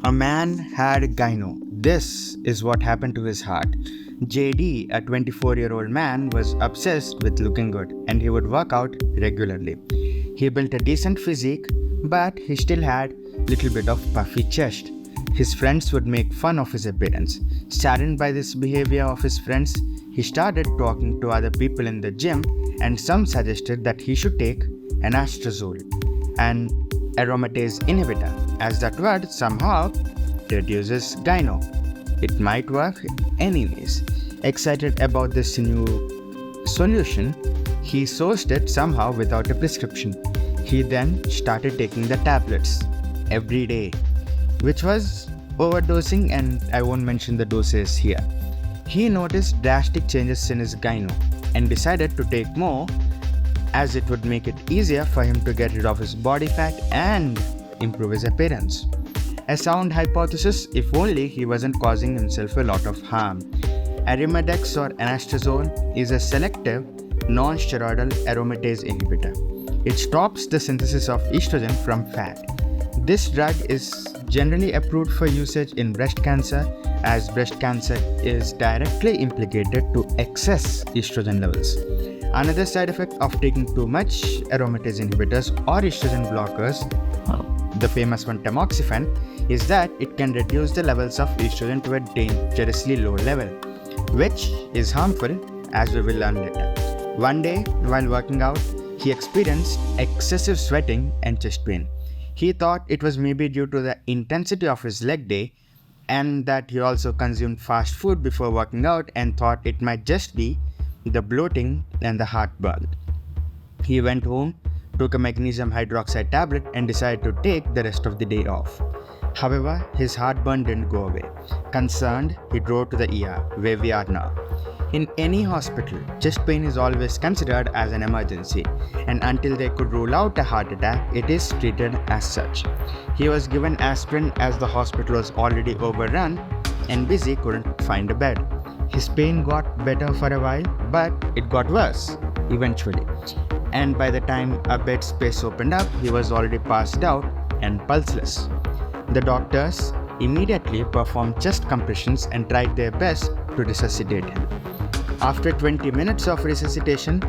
A man had gyno. This is what happened to his heart. JD, a 24-year-old man, was obsessed with looking good and he would work out regularly. He built a decent physique, but he still had little bit of puffy chest. His friends would make fun of his appearance. Saddened by this behavior of his friends, he started talking to other people in the gym, and some suggested that he should take anastrozole, an aromatase inhibitor, as that word somehow reduces gyno. It might work anyways. Excited about this new solution, he sourced it somehow without a prescription. He then started taking the tablets every day, which was overdosing, and I won't mention the doses here. He noticed drastic changes in his gyno and decided to take more, as it would make it easier for him to get rid of his body fat and improve his appearance. A sound hypothesis if only he wasn't causing himself a lot of harm. Arimidex or anastrozole is a selective non-steroidal aromatase inhibitor. It stops the synthesis of estrogen from fat. This drug is generally approved for usage in breast cancer, as breast cancer is directly implicated to excess estrogen levels. Another side effect of taking too much aromatase inhibitors or estrogen blockers, the famous one tamoxifen, is that it can reduce the levels of estrogen to a dangerously low level, which is harmful, as we will learn later. One day, while working out, he experienced excessive sweating and chest pain. He thought it was maybe due to the intensity of his leg day, and that he also consumed fast food before working out, and thought it might just be the bloating and the heartburn. He went home, took a magnesium hydroxide tablet, and decided to take the rest of the day off. However, his heartburn didn't go away. Concerned, he drove to the ER, where we are now. In any hospital, chest pain is always considered as an emergency, and until they could rule out a heart attack, it is treated as such. He was given aspirin as the hospital was already overrun and busy couldn't find a bed. His pain got better for a while, but it got worse eventually. And by the time a bed space opened up, he was already passed out and pulseless. The doctors immediately performed chest compressions and tried their best to resuscitate him. After 20 minutes of resuscitation,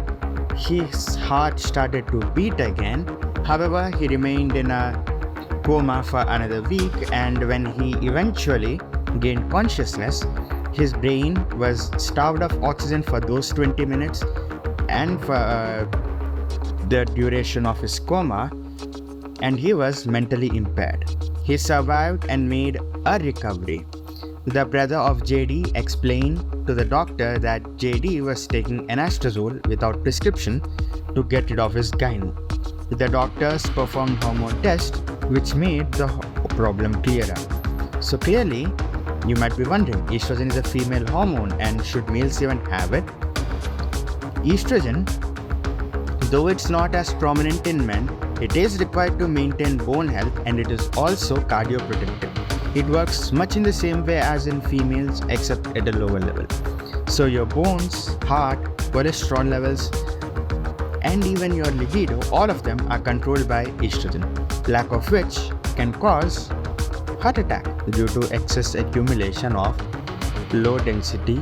his heart started to beat again. However, he remained in a coma for another week, and when he eventually gained consciousness, his brain was starved of oxygen for those 20 minutes and for the duration of his coma, and he was mentally impaired. He survived and made a recovery. The brother of JD explained to the doctor that JD was taking anastrozole without prescription to get rid of his gyno. The doctors performed hormone tests, which made the problem clearer. So clearly, you might be wondering, estrogen is a female hormone, and should males even have it? Estrogen, though it's not as prominent in men, it is required to maintain bone health, and it is also cardioprotective. It works much in the same way as in females, except at a lower level. So your bones, heart, cholesterol levels, and even your libido, all of them are controlled by estrogen, lack of which can cause heart attack due to excess accumulation of low density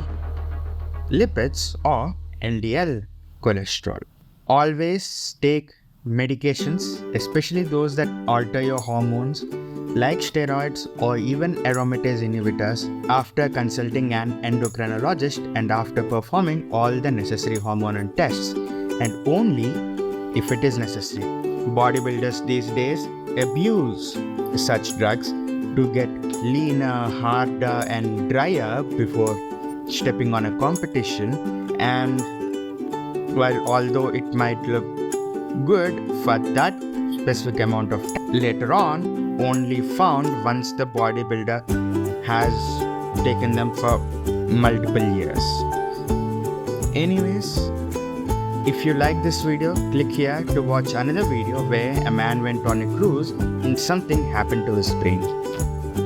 lipids or LDL cholesterol. Always take medications, especially those that alter your hormones, like steroids or even aromatase inhibitors, after consulting an endocrinologist and after performing all the necessary hormonal tests, and only if it is necessary. Bodybuilders these days abuse such drugs to get leaner, harder and drier before stepping on a competition, and while although it might look good for that specific amount of time, later on only found once the bodybuilder has taken them for multiple years. Anyways, if you like this video, click here to watch another video where a man went on a cruise and something happened to his brain.